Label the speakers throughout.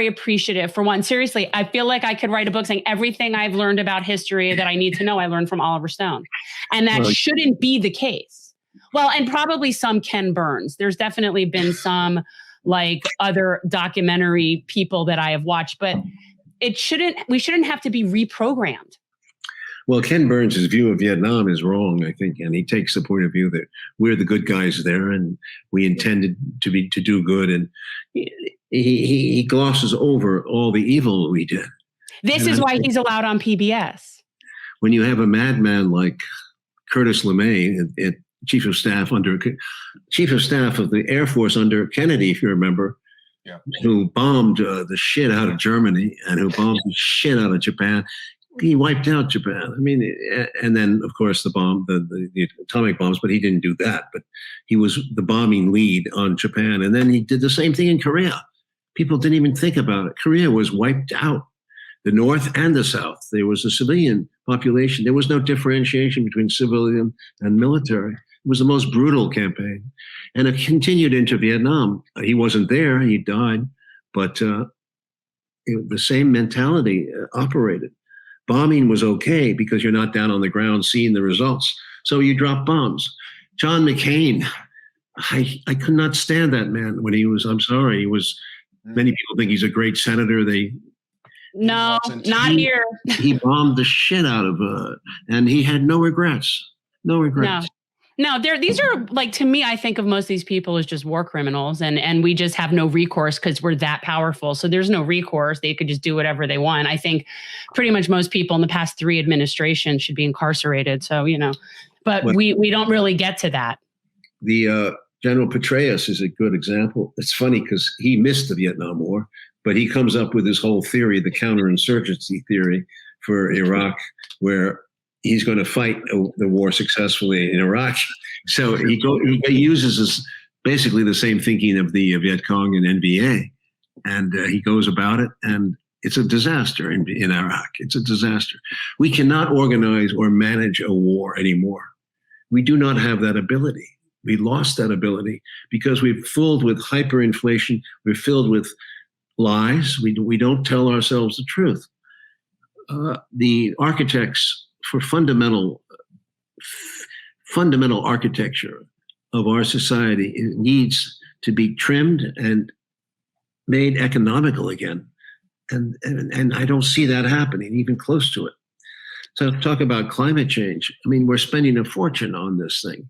Speaker 1: very appreciative. For one, seriously, I feel like I could write a book saying everything I've learned about history that I need to know, I learned from Oliver Stone. And that shouldn't be the case. Well, and probably some Ken Burns. There's definitely been some like other documentary people that I have watched, but we shouldn't have to be reprogrammed.
Speaker 2: Well, Ken Burns' view of Vietnam is wrong, I think, and he takes the point of view that we're the good guys there, and we intended to do good, and he glosses over all the evil we did.
Speaker 1: This is why he's allowed on PBS.
Speaker 2: When you have a madman like Curtis LeMay, chief of staff of the Air Force under Kennedy, if you remember, who bombed the shit out of Germany and who bombed the shit out of Japan. He wiped out Japan. I mean, and then of course the atomic bombs, but he didn't do that. But he was the bombing lead on Japan. And then he did the same thing in Korea. People didn't even think about it. Korea was wiped out, the North and the South. There was a civilian population. There was no differentiation between civilian and military. It was the most brutal campaign. And it continued into Vietnam. He wasn't there, he died, but the same mentality operated. Bombing was okay because you're not down on the ground seeing the results. So you drop bombs. John McCain, I could not stand that man when he was, I'm sorry, many people think he's a great senator.
Speaker 1: No, not here.
Speaker 2: He bombed the shit out of, and he had no regrets. No regrets.
Speaker 1: No, these are like, to me, I think of most of these people as just war criminals, and we just have no recourse because we're that powerful. So there's no recourse. They could just do whatever they want. I think pretty much most people in the past 3 administrations should be incarcerated. So, but we don't really get to that.
Speaker 2: The General Petraeus is a good example. It's funny because he missed the Vietnam War, but he comes up with this whole theory, the counterinsurgency theory for Iraq, where he's going to fight the war successfully in Iraq. So he uses basically the same thinking of the Viet Cong and NVA. And he goes about it, and it's a disaster in Iraq. It's a disaster. We cannot organize or manage a war anymore. We do not have that ability. We lost that ability because we're filled with hyperinflation. We're filled with lies. We don't tell ourselves the truth. The architects for fundamental architecture of our society, it needs to be trimmed and made economical again. And I don't see that happening, even close to it. So talk about climate change. I mean, we're spending a fortune on this thing.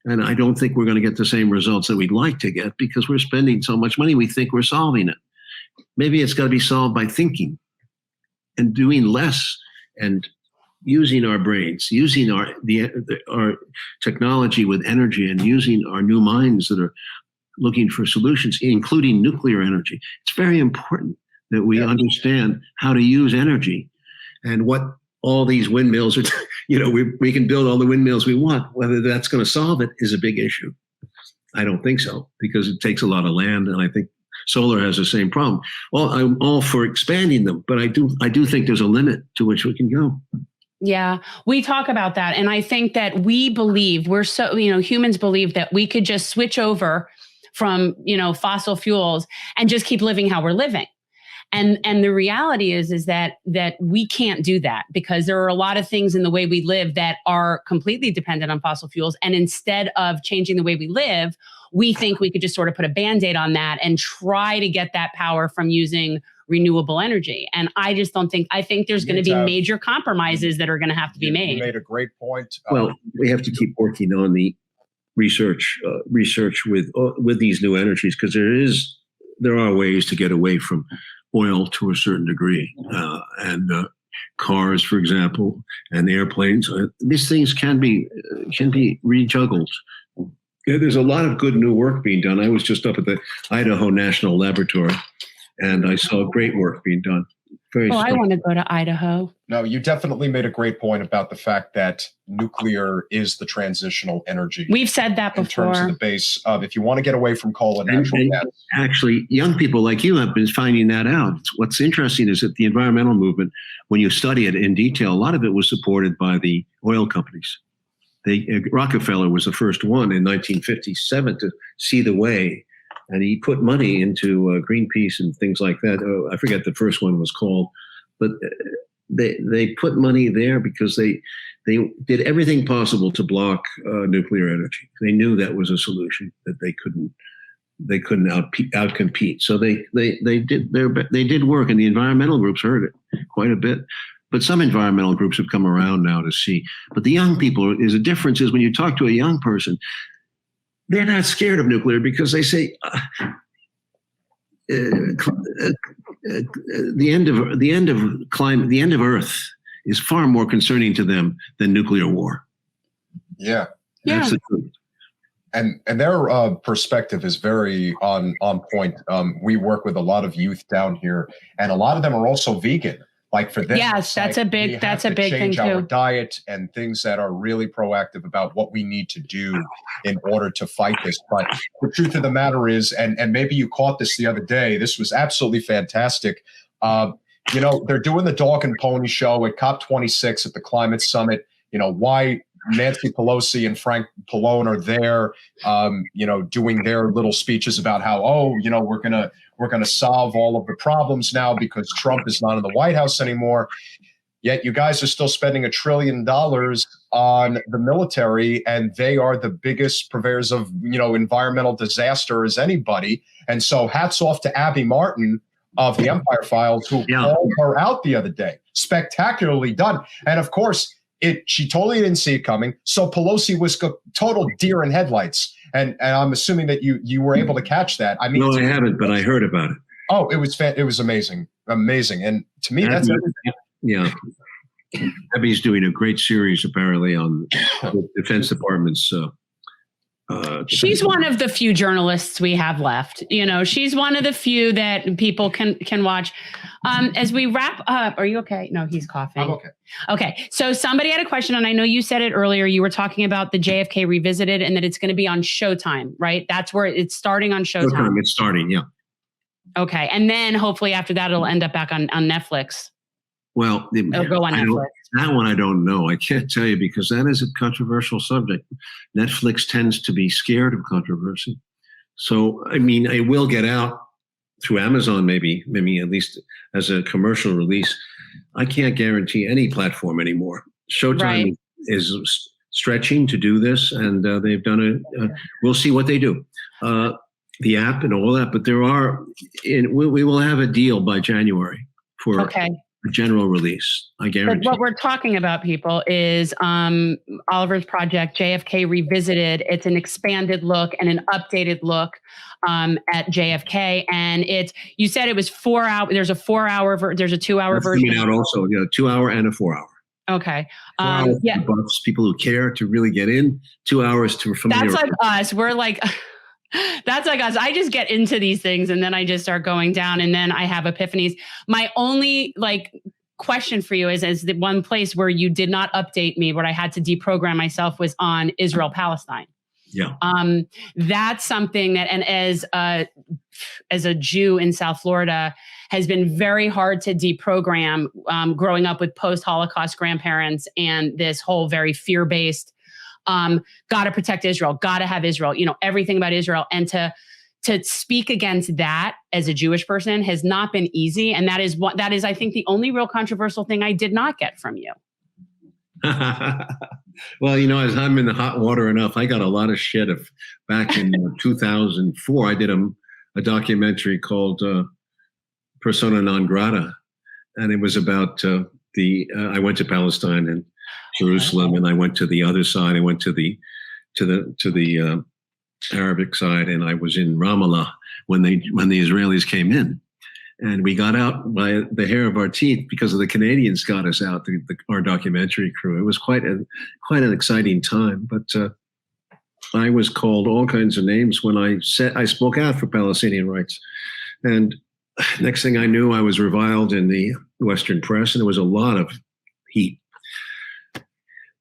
Speaker 2: And I don't think we're going to get the same results that we'd like to get because we're spending so much money, we think we're solving it. Maybe it's got to be solved by thinking and doing less and using our brains, using our technology with energy, and using our new minds that are looking for solutions, including nuclear energy. It's very important that we understand how to use energy and what all these windmills are. We can build all the windmills we want. Whether that's going to solve it is a big issue. I don't think so, because it takes a lot of land, and I think solar has the same problem. Well, I'm all for expanding them, but I do think there's a limit to which we can go.
Speaker 1: Yeah, we talk about that. And I think that humans believe that we could just switch over from, fossil fuels and just keep living how we're living. And the reality is that we can't do that because there are a lot of things in the way we live that are completely dependent on fossil fuels. And instead of changing the way we live, we think we could just sort of put a Band-Aid on that and try to get that power from using renewable energy. And I just don't think, I think there's going to be major compromises that are going to have to be made.
Speaker 3: You made a great point.
Speaker 2: Well, we have to keep working on the research with these new energies, because there are ways to get away from oil to a certain degree, and cars, for example, and airplanes. These things can be rejuggled. There's a lot of good new work being done. I was just up at the Idaho National Laboratory, and I saw great work being done.
Speaker 1: I want to go to Idaho.
Speaker 3: No, you definitely made a great point about the fact that nuclear is the transitional energy.
Speaker 1: We've said that before.
Speaker 3: In terms of the base of, if you want to get away from coal and natural gas.
Speaker 2: Actually, young people like you have been finding that out. What's interesting is that the environmental movement, when you study it in detail, a lot of it was supported by the oil companies. Rockefeller was the first one in 1957 to see the way and he put money into Greenpeace and things like that. I forget the first one was called, but they put money there because they did everything possible to block nuclear energy. They knew that was a solution that they couldn't outcompete. So they did work, and the environmental groups heard it quite a bit. But some environmental groups have come around now to see. But the young people, is a difference is when you talk to a young person, they're not scared of nuclear because they say the end of climate, the end of Earth is far more concerning to them than nuclear war.
Speaker 3: Yeah,
Speaker 2: that's the truth.
Speaker 3: And their perspective is very on point. We work with a lot of youth down here, and a lot of them are also vegan. Like for them,
Speaker 1: yes, that's a big thing too.
Speaker 3: Our diet and things that are really proactive about what we need to do in order to fight this. But the truth of the matter is, and maybe you caught this the other day, this was absolutely fantastic. They're doing the dog and pony show at COP26 at the climate summit. Why Nancy Pelosi and Frank Pallone are there, doing their little speeches about how, we're gonna solve all of the problems now because Trump is not in the White House anymore. Yet you guys are still spending $1 trillion on the military, and they are the biggest purveyors of environmental disaster as anybody. And so hats off to Abby Martin of the Empire Files, who called her out the other day. Spectacularly done. And of course, she totally didn't see it coming. So Pelosi was total deer in headlights. And I'm assuming that you were able to catch that. I mean,
Speaker 2: no, I haven't, but I heard about it.
Speaker 3: Oh, it was amazing. And to me, that's everything.
Speaker 2: Yeah. Abby's doing a great series apparently on the Defense Department's.
Speaker 1: She's one of the few journalists we have left. She's one of the few that people can watch. As we wrap up, are you okay? No, he's coughing.
Speaker 3: I'm okay.
Speaker 1: Okay. So somebody had a question, and I know you said it earlier. You were talking about the JFK Revisited and that it's going to be on Showtime, right? That's where it's starting on Showtime.
Speaker 2: It's starting, yeah.
Speaker 1: Okay. And then hopefully after that, it'll end up back on Netflix.
Speaker 2: Well,
Speaker 1: it'll go on Netflix.
Speaker 2: That one I don't know. I can't tell you because that is a controversial subject. Netflix tends to be scared of controversy. So, I mean, it will get out through Amazon, maybe at least as a commercial release. I can't guarantee any platform anymore. Showtime is stretching to do this, and they've done it. We'll see what they do. The app and all that, but we will have a deal by January for a general release. I guarantee.
Speaker 1: But what we're talking about, people, is Oliver's project, JFK Revisited. It's an expanded look and an updated look at JFK, and you said it was 4 hours. There's a 4 hour. There's a 2 hour version.
Speaker 2: Out also, 2 hour and a 4 hour.
Speaker 1: Okay.
Speaker 2: Buffs, people who care to really get in. 2 hours to familiar.
Speaker 1: That's like us. We're like. That's like us. I just get into these things and then I just start going down and then I have epiphanies. My only question for you is the one place where you did not update me, where I had to deprogram myself, was on Israel-Palestine.
Speaker 2: Yeah.
Speaker 1: That's something that, and as a Jew in South Florida, has been very hard to deprogram, growing up with post-Holocaust grandparents and this whole very fear-based, got to protect Israel, got to have Israel, everything about Israel. And to speak against that as a Jewish person has not been easy. And that is, I think, the only real controversial thing I did not get from you.
Speaker 2: Well, as I'm in the hot water enough, I got a lot of shit back in 2004. I did a documentary called Persona Non Grata. And it was about I went to Palestine and Jerusalem, and I went to the other side. I went to the Arabic side, and I was in Ramallah when the Israelis came in, and we got out by the hair of our teeth because of the Canadians got us out. Our documentary crew. It was quite an exciting time, but I was called all kinds of names when I spoke out for Palestinian rights, and next thing I knew, I was reviled in the Western press, and there was a lot of heat.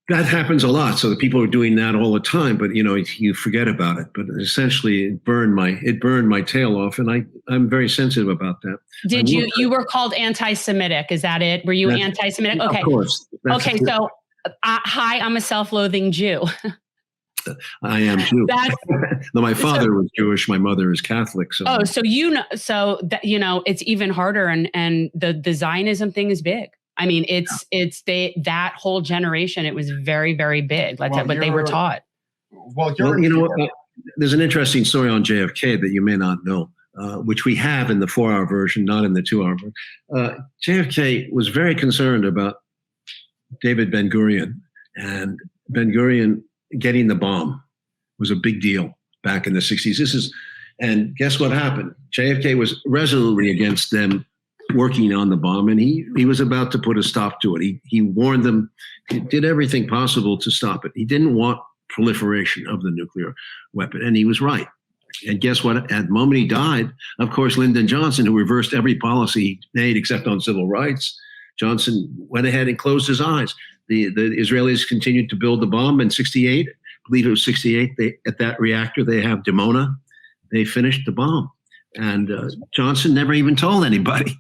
Speaker 2: That happens a lot. So the people are doing that all the time, but you forget about it. But essentially, it burned my tail off, and I'm very sensitive about that.
Speaker 1: Did you were called anti-Semitic? Is that it? Were you anti-Semitic? Okay.
Speaker 2: Of course.
Speaker 1: Okay. So, hi, I'm a self-loathing Jew.
Speaker 2: I am too. Though my father was Jewish, my mother is Catholic. So
Speaker 1: it's even harder, and the Zionism thing is big. I mean, that whole generation. It was very, very big. That's what they were taught.
Speaker 2: There's an interesting story on JFK that you may not know, which we have in the 4-hour version, not in the 2-hour version. JFK was very concerned about David Ben-Gurion, and Ben-Gurion getting the bomb was a big deal back in the 60s. And guess what happened? JFK was resolutely against them working on the bomb, and he was about to put a stop to it. He warned them, he did everything possible to stop it. He didn't want proliferation of the nuclear weapon, and he was right. And guess what? At the moment he died, of course, Lyndon Johnson, who reversed every policy he made except on civil rights, Johnson went ahead and closed his eyes. The Israelis continued to build the bomb in 68. I believe it was 68. At that reactor, they have Dimona. They finished the bomb. And Johnson never even told anybody.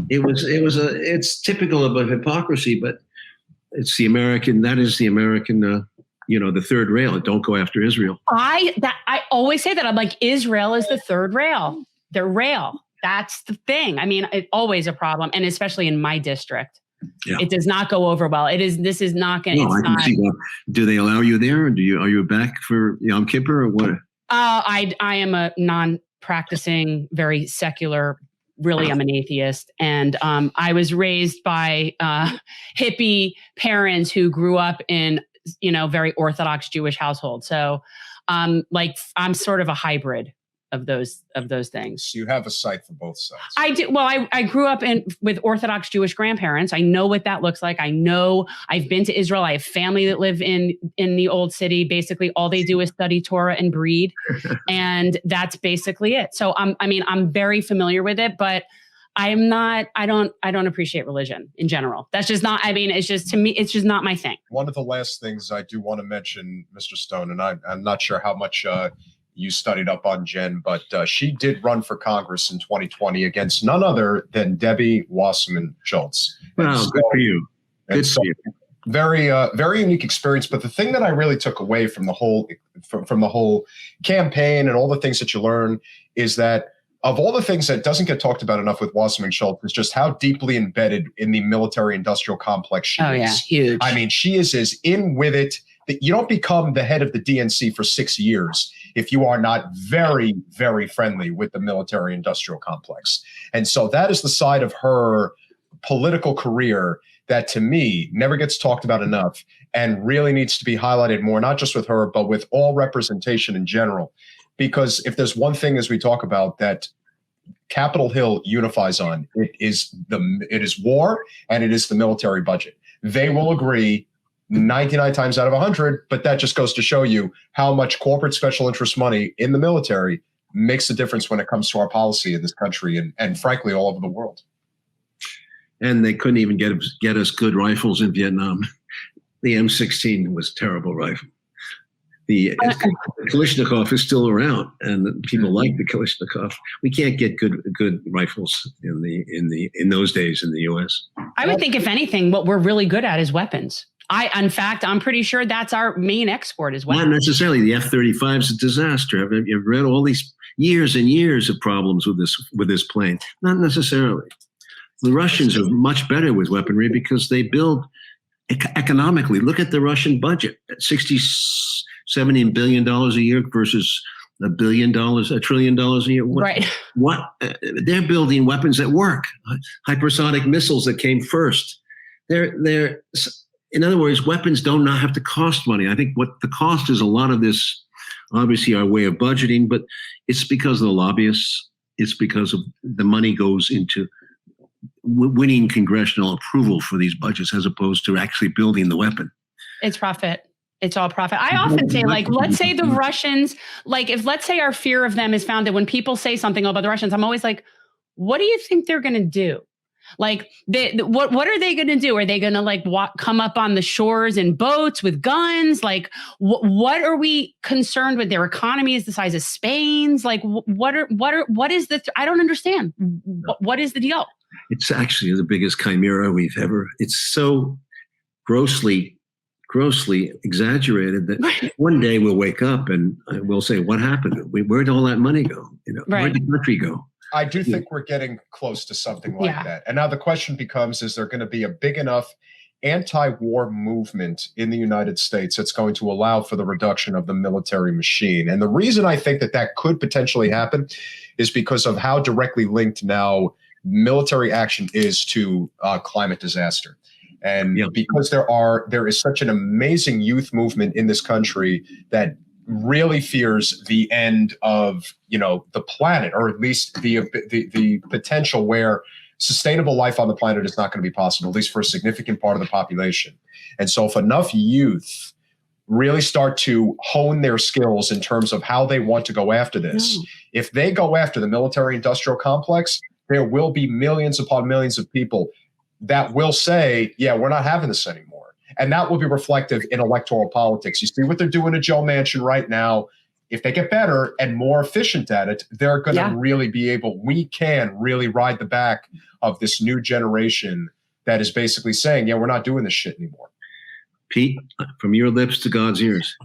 Speaker 2: It's typical of a hypocrisy, but it's the American, the third rail. Don't go after Israel.
Speaker 1: I always say that. I'm like, Israel is the third rail. The rail. That's the thing. I mean, it's always a problem. And especially in my district, it does not go over well. This is not going to. No, I can see that.
Speaker 2: Do they allow you there? Or are you back for Yom Kippur or what?
Speaker 1: I am a non-practicing, very secular. Really, I'm an atheist, and I was raised by hippie parents who grew up in very Orthodox Jewish household. So, I'm sort of a hybrid of those things.
Speaker 3: So you have a sight for both sides.
Speaker 1: I do. Well, I grew up with Orthodox Jewish grandparents. I know what that looks like. I know I've been to Israel. I have family that live in the old city. Basically, all they do is study Torah and breed, and that's basically it. So I'm very familiar with it, but I don't appreciate religion in general. That's just not, it's just, to me, it's just not my thing.
Speaker 3: One of the last things I do want to mention, Mr. Stone, and I'm not sure how much you studied up on Jen, but she did run for Congress in 2020 against none other than Debbie Wasserman Schultz.
Speaker 2: Wow, good for you. Good for you.
Speaker 3: Very, very unique experience. But the thing that I really took away from the whole from the whole campaign and all the things that you learn is that of all the things that doesn't get talked about enough with Wasserman Schultz is just how deeply embedded in the military-industrial complex she is.
Speaker 1: Oh yeah, huge.
Speaker 3: I mean, she is as in with it that you don't become the head of the DNC for 6 years if you are not very, very friendly with the military-industrial complex. And so that is the side of her political career that, to me, never gets talked about enough and really needs to be highlighted more, not just with her, but with all representation in general. Because if there's one thing, as we talk about, that Capitol Hill unifies on, it is war and it is the military budget. They will agree 99 times out of 100, but that just goes to show you how much corporate special interest money in the military makes a difference when it comes to our policy in this country and frankly, all over the world.
Speaker 2: And they couldn't even get us good rifles in Vietnam. The M16 was a terrible rifle. The Kalashnikov is still around, and people like the Kalashnikov. We can't get good rifles in those days in the U.S.
Speaker 1: I would think, if anything, what we're really good at is weapons. In fact, I'm pretty sure that's our main export as well.
Speaker 2: Not necessarily. The F-35 is a disaster. You've read all these years and years of problems with this plane. Not necessarily. The Russians are much better with weaponry because they build economically. Look at the Russian budget at $70 billion a year versus $1 trillion a year.
Speaker 1: Right.
Speaker 2: They're building weapons that work. Hypersonic missiles that came first. They're in other words, weapons do not have to cost money. I think what the cost is a lot of this, obviously our way of budgeting, but it's because of the lobbyists. It's because of the money goes into winning congressional approval for these budgets as opposed to actually building the weapon.
Speaker 1: It's profit. It's all profit. I often say, let's say the Russians, let's say our fear of them is founded when people say something about the Russians, I'm always like, what do you think they're going to do? What are they going to do? Are they going to come up on the shores in boats with guns? What are we concerned with? Their economy is the size of Spain's. I don't understand. What is the deal?
Speaker 2: It's actually the biggest chimera we've ever. It's so grossly grossly exaggerated that one day we'll wake up and we'll say, what happened? Where'd all that money go? Where'd the country go?
Speaker 3: I do think we're getting close to something like that. And now the question becomes, is there going to be a big enough anti-war movement in the United States that's going to allow for the reduction of the military machine? And the reason I think that that could potentially happen is because of how directly linked now military action is to climate disaster. And because there is such an amazing youth movement in this country that really fears the end of, the planet, or at least the potential where sustainable life on the planet is not going to be possible, at least for a significant part of the population. And so if enough youth really start to hone their skills in terms of how they want to go after this, if they go after the military industrial complex, there will be millions upon millions of people that will say, yeah, we're not having this anymore. And that will be reflective in electoral politics. You see what they're doing to Joe Manchin right now. If they get better and more efficient at it, they're going to really be we can really ride the back of this new generation that is basically saying, yeah, we're not doing this shit anymore.
Speaker 2: Pete, from your lips to God's ears.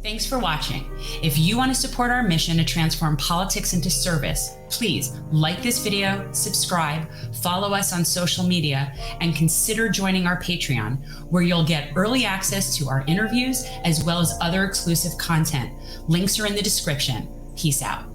Speaker 1: Thanks for watching. If you want to support our mission to transform politics into service, please like this video, subscribe, follow us on social media, and consider joining our Patreon, where you'll get early access to our interviews as well as other exclusive content. Links are in the description. Peace out.